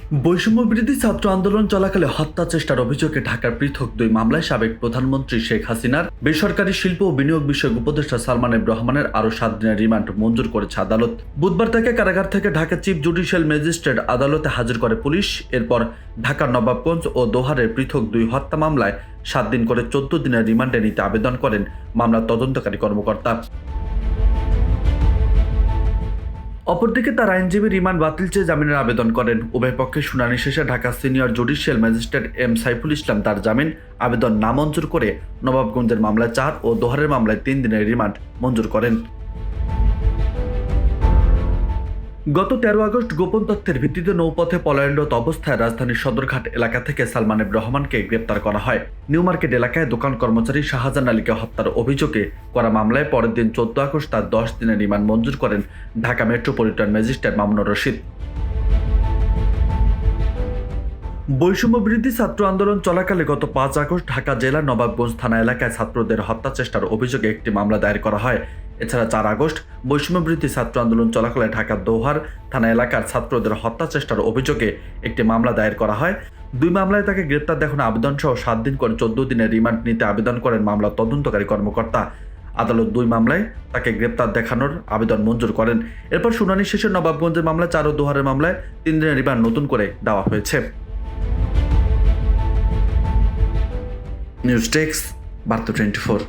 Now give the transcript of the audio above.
বৈষম্যবিরোধী ছাত্র আন্দোলন চলাকালে হত্যা চেষ্টার অভিযোগে ঢাকার পৃথক দুই মামলায় সাবেক প্রধানমন্ত্রী শেখ হাসিনার বেসরকারি শিল্প ও বিনিয়োগ বিষয়ক উপদেষ্টা সালমান এফ রহমানের আরও 7 দিনের রিমান্ড মঞ্জুর করেছে আদালত। বুধবার তাকে কারাগার থেকে ঢাকা চিফ জুডিশিয়াল ম্যাজিস্ট্রেট আদালতে হাজির করে পুলিশ। এরপর ঢাকার নবাবগঞ্জ ও দোহারের পৃথক দুই হত্যা মামলায় 7 দিন করে 14 দিনের রিমান্ডে নিতে আবেদন করেন মামলার তদন্তকারী কর্মকর্তা। অপরদিকে তার আইনজীবী রিমান্ড বাতিল চেয়ে জামিনের আবেদন করেন। উভয় পক্ষে শুনানি শেষে Dhaka senior judicial magistrate M Saiful Islam তার জামিন আবেদন নামঞ্জুর করে নবাবগঞ্জের মামলায় 4 ও দোহারের মামলায় 3 দিনের রিমান্ড মঞ্জুর করেন। গত 13 আগস্ট গোপন তথ্যের ভিত্তিতে নৌপথে পলায়নরত অবস্থায় রাজধানীর সদরঘাট এলাকা থেকে সালমান এফ রহমানকে গ্রেপ্তার করা হয়। নিউ মার্কেট এলাকায় দোকান কর্মচারী শাহজাহান আলীকে হত্যার অভিযোগে করা মামলায় পরের দিন 14 আগস্ট তার 10 দিনের রিমান্ড মঞ্জুর করেন ঢাকা মেট্রোপলিটন ম্যাজিস্ট্রেট মামুনুর রশিদ। বৈষম্যবিরোধী ছাত্র আন্দোলন চলাকালে গত 5 আগস্ট ঢাকা জেলার নবাবগঞ্জ থানা এলাকায় ছাত্রদের হত্যা চেষ্টার অভিযোগে একটি মামলা দায়ের করা হয়। এছাড়া 4 আগস্ট বৈষম্যবিরোধী ছাত্র আন্দোলন চলাকালে ঢাকার দোহার থানা এলাকার ছাত্রদের হত্যা চেষ্টার অভিযোগে একটি মামলা দায়ের করা হয়। দুই মামলায় তাকে গ্রেপ্তার দেখানো আবেদন সহ 7 দিন করে 14 দিনের রিমান্ড নিতে আবেদন করেন মামলার তদন্তকারী কর্মকর্তা। আদালত দুই মামলায় তাকে গ্রেপ্তার দেখানোর আবেদন মঞ্জুর করেন। এরপর শুনানি শেষে নবাবগঞ্জের মামলায় 4 ও দোহারের মামলায় 3 দিনের রিমান্ড নতুন করে দেওয়া হয়েছে। নিউজ ডেস্ক, বার্তা 24।